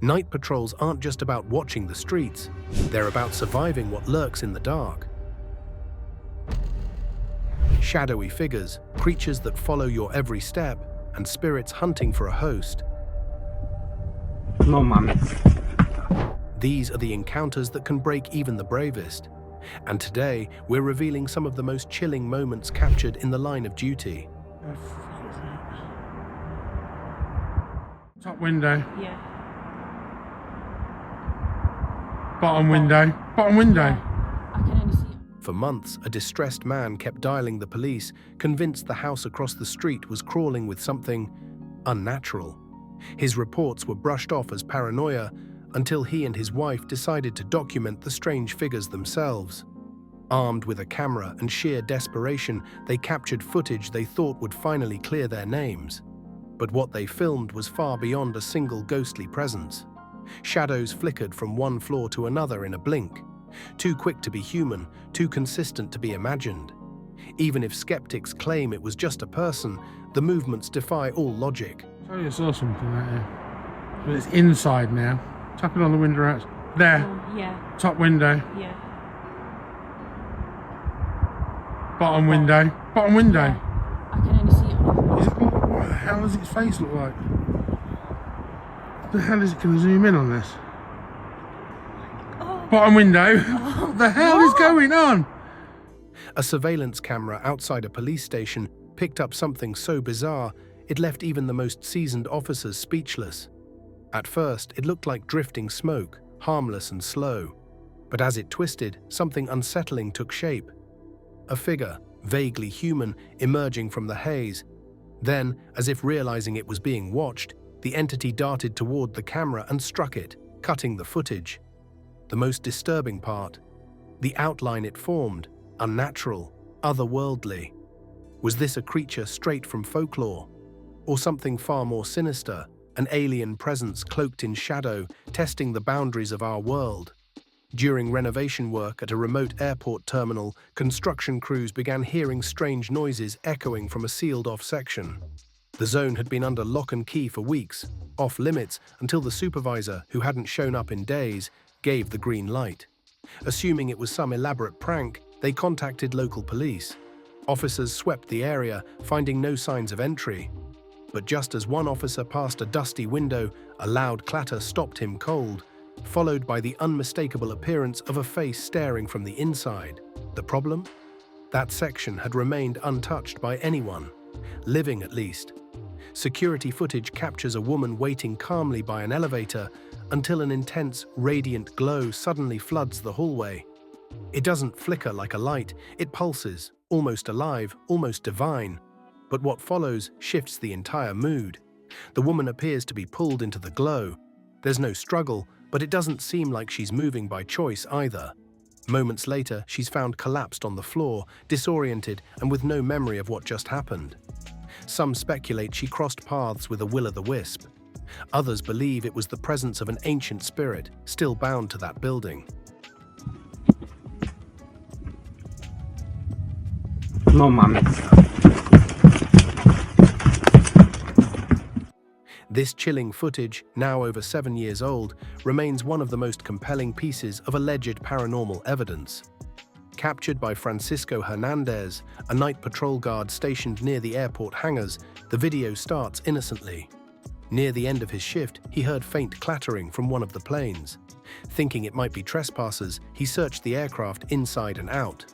Night patrols aren't just about watching the streets, they're about surviving what lurks in the dark. Shadowy figures, creatures that follow your every step, and spirits hunting for a host. No mames. These are the encounters that can break even the bravest. And today, we're revealing some of the most chilling moments captured in the line of duty. Top window. Yeah. Bottom window. Bottom window. Yeah. I can only see. For months, a distressed man kept dialing the police, convinced the house across the street was crawling with something unnatural. His reports were brushed off as paranoia until he and his wife decided to document the strange figures themselves. Armed with a camera and sheer desperation, they captured footage they thought would finally clear their names. But what they filmed was far beyond a single ghostly presence. Shadows flickered from one floor to another in a blink. Too quick to be human, too consistent to be imagined. Even if skeptics claim it was just a person, the movements defy all logic. Sorry, you saw something there. But it's inside now. Tapping on the window out. There. Oh, yeah. Top window. Yeah. Bottom window. Bottom window. Yeah. I can only see it on Is it, what the hell does its face look like? The hell is it going to zoom in on this? Oh. Bottom window. What the hell is going on? A surveillance camera outside a police station picked up something so bizarre it left even the most seasoned officers speechless. At first, it looked like drifting smoke, harmless and slow. But as it twisted, something unsettling took shape. A figure, vaguely human, emerging from the haze. Then, as if realizing it was being watched, the entity darted toward the camera and struck it, cutting the footage. The most disturbing part, the outline it formed, unnatural, otherworldly. Was this a creature straight from folklore? Or something far more sinister, an alien presence cloaked in shadow, testing the boundaries of our world? During renovation work at a remote airport terminal, construction crews began hearing strange noises echoing from a sealed-off section. The zone had been under lock and key for weeks, off limits until the supervisor, who hadn't shown up in days, gave the green light. Assuming it was some elaborate prank, they contacted local police. Officers swept the area, finding no signs of entry. But just as one officer passed a dusty window, a loud clatter stopped him cold, followed by the unmistakable appearance of a face staring from the inside. The problem? That section had remained untouched by anyone, living at least. Security footage captures a woman waiting calmly by an elevator until an intense, radiant glow suddenly floods the hallway. It doesn't flicker like a light, it pulses, almost alive, almost divine. But what follows shifts the entire mood. The woman appears to be pulled into the glow. There's no struggle, but it doesn't seem like she's moving by choice either. Moments later, she's found collapsed on the floor, disoriented and with no memory of what just happened. Some speculate she crossed paths with a will-o'-the-wisp. Others believe it was the presence of an ancient spirit, still bound to that building. No mames. This chilling footage, now over 7 years old, remains one of the most compelling pieces of alleged paranormal evidence. Captured by Francisco Hernandez, a night patrol guard stationed near the airport hangars, the video starts innocently. Near the end of his shift, he heard faint clattering from one of the planes. Thinking it might be trespassers, he searched the aircraft inside and out.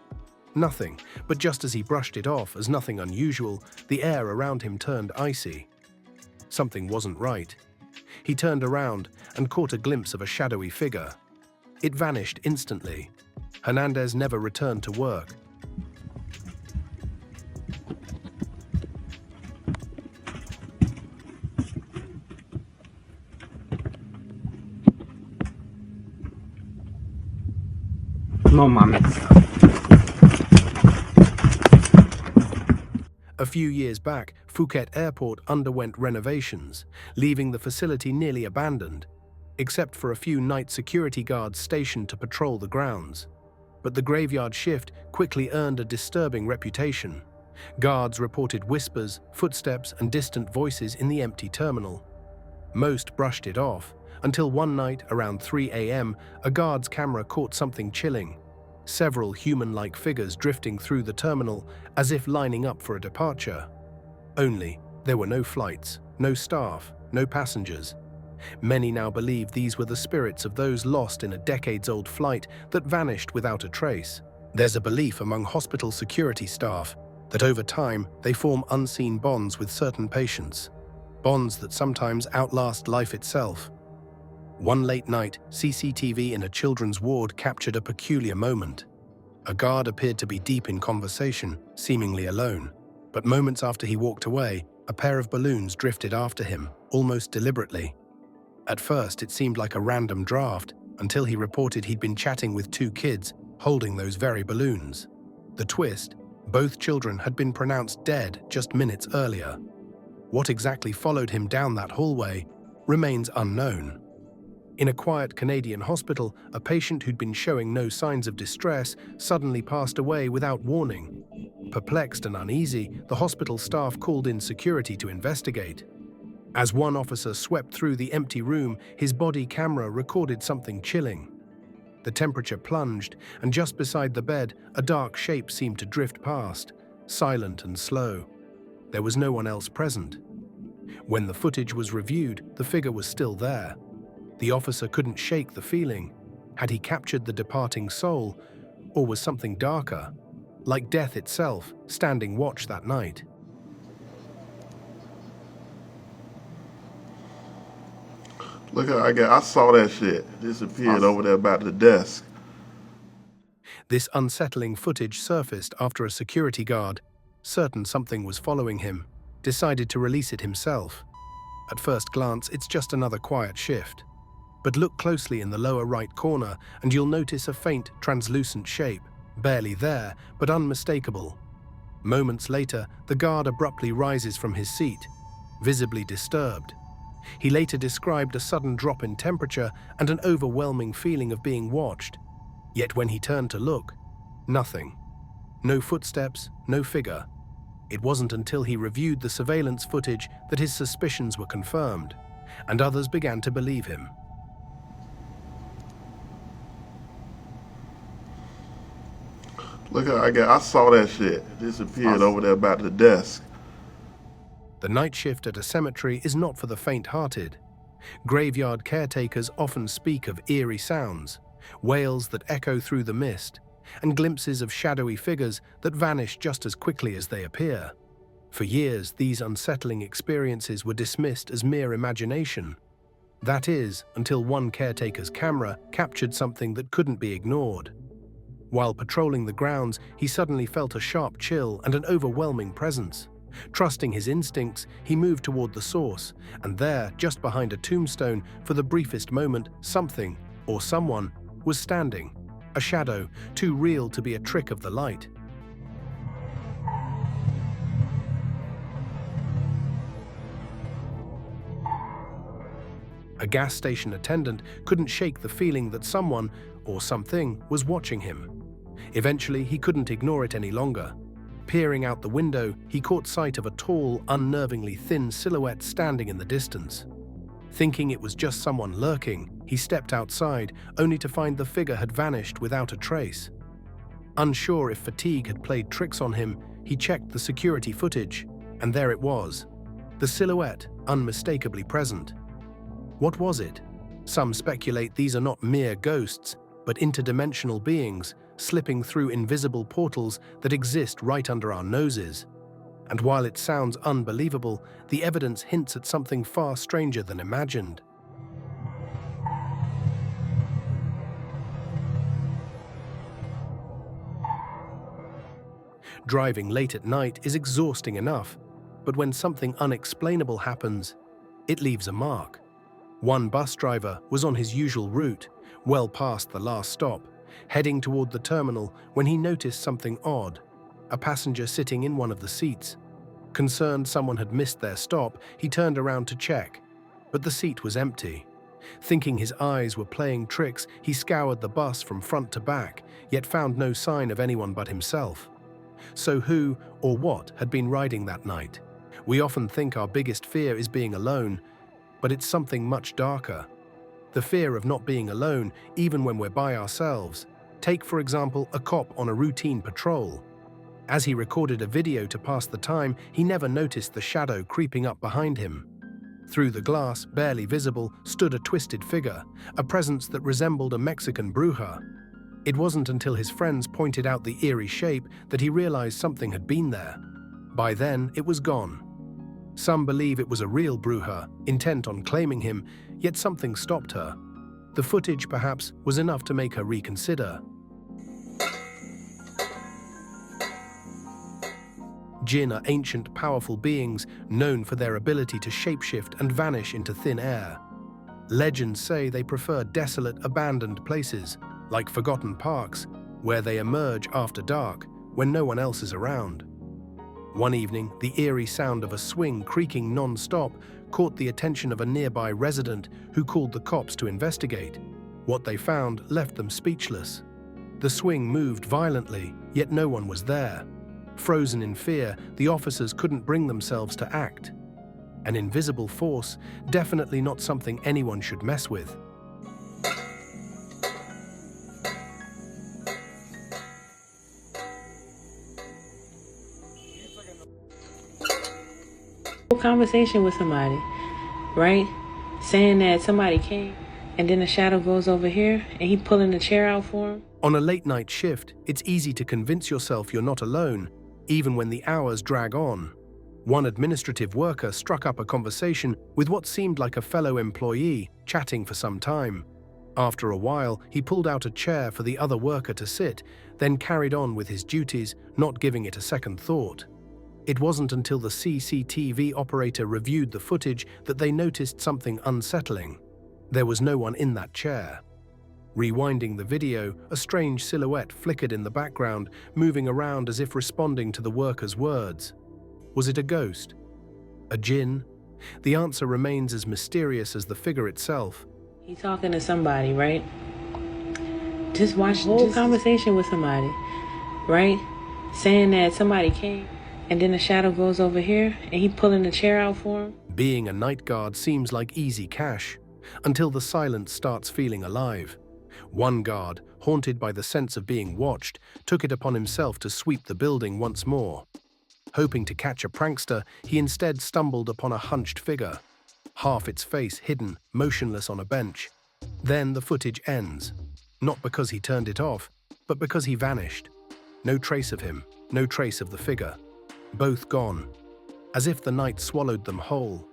Nothing, but just as he brushed it off as nothing unusual, the air around him turned icy. Something wasn't right. He turned around and caught a glimpse of a shadowy figure. It vanished instantly. Hernandez never returned to work. No mames. A few years back, Phuket Airport underwent renovations, leaving the facility nearly abandoned, except for a few night security guards stationed to patrol the grounds. But the graveyard shift quickly earned a disturbing reputation. Guards reported whispers, footsteps, and distant voices in the empty terminal. Most brushed it off, until one night around 3 a.m., a guard's camera caught something chilling. Several human-like figures drifting through the terminal as if lining up for a departure. Only, there were no flights, no staff, no passengers. Many now believe these were the spirits of those lost in a decades-old flight that vanished without a trace. There's a belief among hospital security staff that over time they form unseen bonds with certain patients, bonds that sometimes outlast life itself. One late night, CCTV in a children's ward captured a peculiar moment. A guard appeared to be deep in conversation, seemingly alone. But moments after he walked away, a pair of balloons drifted after him, almost deliberately. At first, it seemed like a random draft, until he reported he'd been chatting with two kids, holding those very balloons. The twist, both children had been pronounced dead just minutes earlier. What exactly followed him down that hallway remains unknown. In a quiet Canadian hospital, a patient who'd been showing no signs of distress suddenly passed away without warning. Perplexed and uneasy, the hospital staff called in security to investigate. As one officer swept through the empty room, his body camera recorded something chilling. The temperature plunged, and just beside the bed, a dark shape seemed to drift past, silent and slow. There was no one else present. When the footage was reviewed, the figure was still there. The officer couldn't shake the feeling. Had he captured the departing soul, or was something darker, like death itself, standing watch that night? Look, I saw that shit. It disappeared over there by the desk. This unsettling footage surfaced after a security guard, certain something was following him, decided to release it himself. At first glance, it's just another quiet shift. But look closely in the lower right corner and you'll notice a faint, translucent shape, barely there, but unmistakable. Moments later, the guard abruptly rises from his seat, visibly disturbed. He later described a sudden drop in temperature and an overwhelming feeling of being watched. Yet when he turned to look, nothing. No footsteps, no figure. It wasn't until he reviewed the surveillance footage that his suspicions were confirmed, and others began to believe him. Look, I saw that shit. It disappeared over there by the desk. The night shift at a cemetery is not for the faint-hearted. Graveyard caretakers often speak of eerie sounds, wails that echo through the mist, and glimpses of shadowy figures that vanish just as quickly as they appear. For years, these unsettling experiences were dismissed as mere imagination. That is, until one caretaker's camera captured something that couldn't be ignored. While patrolling the grounds, he suddenly felt a sharp chill and an overwhelming presence. Trusting his instincts, he moved toward the source, and there, just behind a tombstone, for the briefest moment, something, or someone, was standing. A shadow, too real to be a trick of the light. A gas station attendant couldn't shake the feeling that someone, or something, was watching him. Eventually, he couldn't ignore it any longer. Peering out the window, he caught sight of a tall, unnervingly thin silhouette standing in the distance. Thinking it was just someone lurking, he stepped outside, only to find the figure had vanished without a trace. Unsure if fatigue had played tricks on him, he checked the security footage, and there it was. The silhouette, unmistakably present. What was it? Some speculate these are not mere ghosts, but interdimensional beings, slipping through invisible portals that exist right under our noses. And while it sounds unbelievable, the evidence hints at something far stranger than imagined. Driving late at night is exhausting enough, but when something unexplainable happens, it leaves a mark. One bus driver was on his usual route, well past the last stop, heading toward the terminal when he noticed something odd, a passenger sitting in one of the seats. Concerned someone had missed their stop, he turned around to check, but the seat was empty. Thinking his eyes were playing tricks, he scoured the bus from front to back, yet found no sign of anyone but himself. So who or what had been riding that night? We often think our biggest fear is being alone, But it's something much darker. The fear of not being alone, even when we're by ourselves. Take, for example, a cop on a routine patrol. As he recorded a video to pass the time, he never noticed the shadow creeping up behind him. Through the glass, barely visible, stood a twisted figure, a presence that resembled a Mexican bruja. It wasn't until his friends pointed out the eerie shape that he realized something had been there. By then, it was gone. Some believe it was a real bruja, intent on claiming him, yet something stopped her. The footage, perhaps, was enough to make her reconsider. Jinn are ancient, powerful beings known for their ability to shapeshift and vanish into thin air. Legends say they prefer desolate, abandoned places, like forgotten parks, where they emerge after dark, when no one else is around. One evening, the eerie sound of a swing creaking non-stop caught the attention of a nearby resident who called the cops to investigate. What they found left them speechless. The swing moved violently, yet no one was there. Frozen in fear, the officers couldn't bring themselves to act. An invisible force, definitely not something anyone should mess with. Conversation with somebody, right? Saying that somebody came and then the shadow goes over here and he pulling the chair out for him. On a late-night shift, it's easy to convince yourself you're not alone, even when the hours drag on. One administrative worker struck up a conversation with what seemed like a fellow employee, chatting for some time. After a while, he pulled out a chair for the other worker to sit, then carried on with his duties, not giving it a second thought. It wasn't until the CCTV operator reviewed the footage that they noticed something unsettling. There was no one in that chair. Rewinding the video, a strange silhouette flickered in the background, moving around as if responding to the worker's words. Was it a ghost? A jinn? The answer remains as mysterious as the figure itself. He's talking to somebody, right? Just watch the whole conversation with somebody, right? Saying that somebody came and then the shadow goes over here and he pulling the chair out for him. Being a night guard seems like easy cash, until the silence starts feeling alive. One guard, haunted by the sense of being watched, took it upon himself to sweep the building once more. Hoping to catch a prankster, he instead stumbled upon a hunched figure, half its face hidden, motionless on a bench. Then the footage ends, not because he turned it off, but because he vanished. No trace of him, no trace of the figure. Both gone, as if the night swallowed them whole.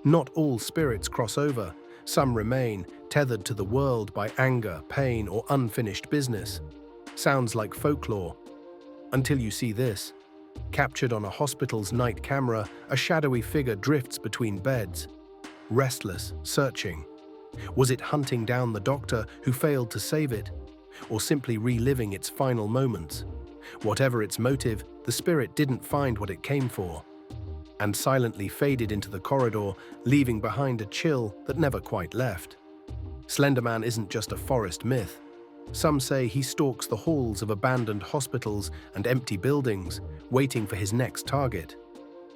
Not all spirits cross over. Some remain, tethered to the world by anger, pain, or unfinished business. Sounds like folklore. Until you see this. Captured on a hospital's night camera, a shadowy figure drifts between beds. Restless, searching. Was it hunting down the doctor who failed to save it? Or simply reliving its final moments? Whatever its motive, the spirit didn't find what it came for, and silently faded into the corridor, leaving behind a chill that never quite left. Slenderman isn't just a forest myth. Some say he stalks the halls of abandoned hospitals and empty buildings, waiting for his next target.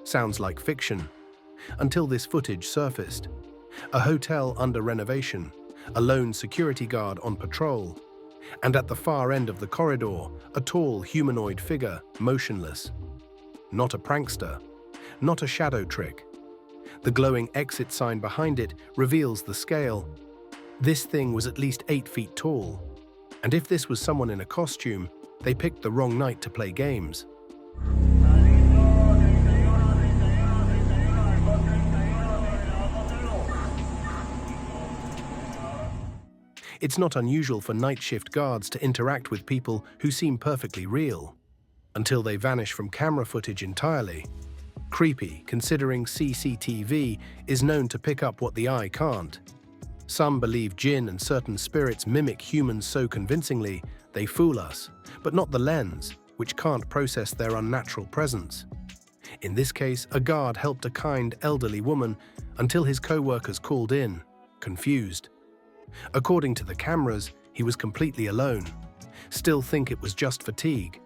Sounds like fiction. Until this footage surfaced. A hotel under renovation, a lone security guard on patrol, and at the far end of the corridor, a tall humanoid figure, motionless. Not a prankster, not a shadow trick. The glowing exit sign behind it reveals the scale. This thing was at least 8 feet tall. And if this was someone in a costume, they picked the wrong night to play games. It's not unusual for night shift guards to interact with people who seem perfectly real, until they vanish from camera footage entirely. Creepy, considering CCTV is known to pick up what the eye can't. Some believe jinn and certain spirits mimic humans so convincingly they fool us, but not the lens, which can't process their unnatural presence. In this case, a guard helped a kind elderly woman until his co-workers called in, confused. According to the cameras, he was completely alone. Still think it was just fatigue.